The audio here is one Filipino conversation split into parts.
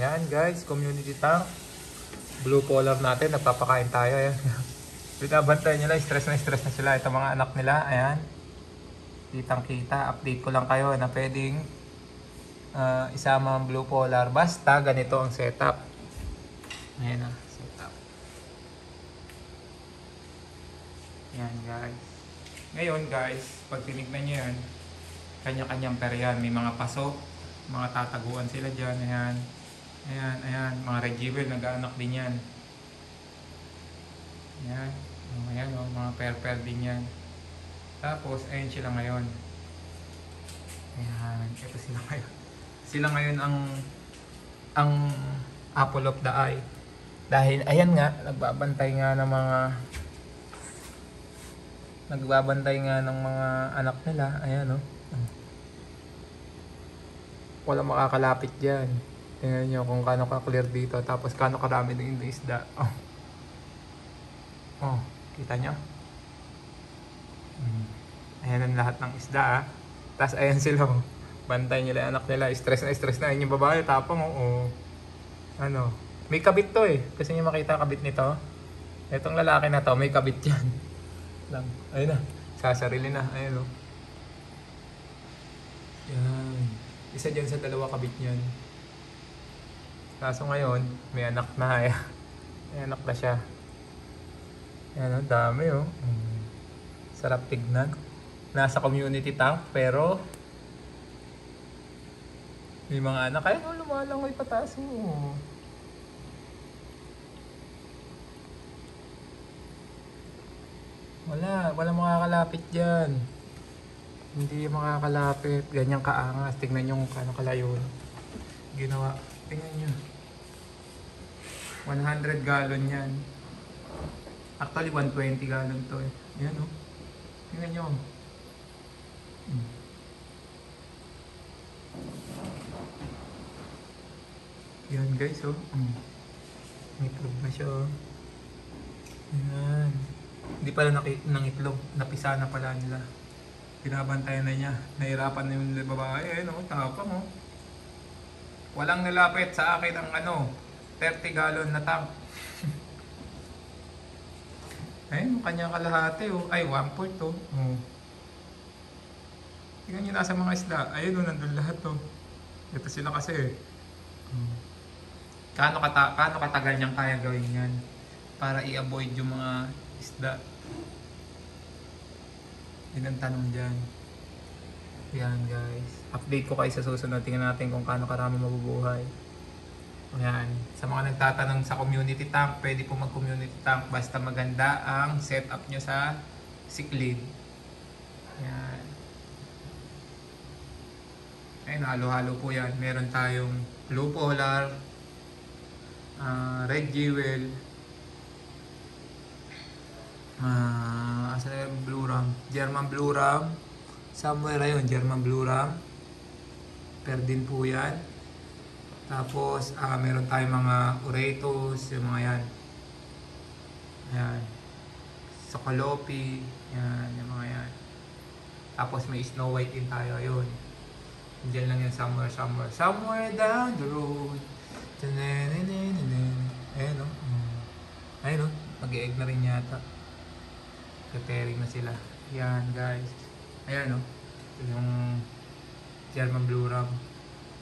Ayan guys, community tank. Blue polar natin, nagpapakain tayo. Ayan. Binabantayan nila, stress na sila. Ito mga anak nila, ayan. Kitang kita, update ko lang kayo na pwedeng isama ang blue polar. Basta ganito ang setup. Ayan na, setup. Ayan guys. Ngayon guys, pag tinignan nyo yan, kanya-kanyang peryan. May mga paso, mga tataguan sila dyan. Ayan. Ayan, ayan. Mga regivel, nag-aanak din yan. Ayan. Ayan, mga per din yan. Tapos, ayan sila ngayon. Ayan, ito sila ngayon. Sila ngayon ang apple of the eye. Dahil, ayan nga, nagbabantay nga ng mga anak nila. Ayan, no? Walang makakalapit dyan. Tingnan nyo kung kano ka-clear dito. Tapos, kano karami din yung isda. Oh, kita nyo? Ayan ang lahat ng isda, ah. Tapos ayan sila, oh. Bantay nila anak nila. Stress na. Ayan yung babae, tapang, oh. Ano, may kabit to eh. Kasi nyo makita kabit nito. Itong lalaki na to, may kabit yan. Lang. Ayun na, sasarili na. Ayan, oh. Yan. Isa dyan sa dalawa kabit nyan. Kaso ngayon, may anak na. May anak na siya. Ayan, ang dami, oh. Sarap tignan. Nasa community tank, pero may mga anak. Ayun, oh, lumalangoy pataas, oh. Wala makakalapit dyan. Hindi makakalapit. Ganyang kaangas. Tignan nyo kung kano kalayo ginawa. Tingnan nyo. 100 gallon yan. Actually, 120 gallon to eh. Yan, oh. Tingnan nyo. Yan guys, oh. May itlog na siya, oh. Yan. Hindi pala nangitlog. Napisa na pala nila. Binabantayan na niya. Nahirapan na yung babae. Ayun, oh. Tapang, oh. Walang nilapit sa akin ang 30 gallon na tank. Ayun, kanya kalahati, oh. Ay, 1/4, oh. Tingnan nyo nasa mga isda. Ayun, oh, nandun lahat, oh. Ito sila kasi, Kano katagal niyang kaya gawin yan para i-avoid yung mga isda? Yun ang tanong dyan. Yan guys. Update ko kayo sa susunod. Tingnan natin kung kano karami mabubuhay. Ayan. Sa mga nagtatanong sa community tank, pwede po mag-community tank basta maganda ang setup nyo sa siklid. Ayan. Ayun, halo-halo po yan. Meron tayong blue polar, red jewel, asa yung blue ram, German blue ram, somewhere ayun, German blue ram, per din po yan. Tapos meron tayong mga Oretos, yung mga yan. Ayan. Sokolopi, yan, yung mga yan. Tapos may Snow White din tayo, ayun. Diyan lang yan, somewhere down the road. Ayan, no? Ayun, no? Mag-e-egg na rin yata. Preparing na sila. Yan, guys. Ayan, no? Ito yung German blue ram.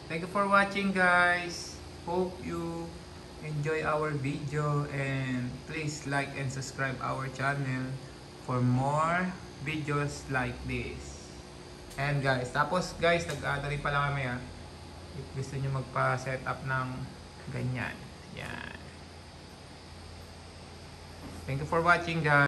Thank you for watching, guys. Hope you enjoy our video. And please like and subscribe our channel for more videos like this. And guys, tapos guys, nag-ano rin pala kami, ha. If gusto nyo magpa-setup ng ganyan. Yan. Thank you for watching, guys.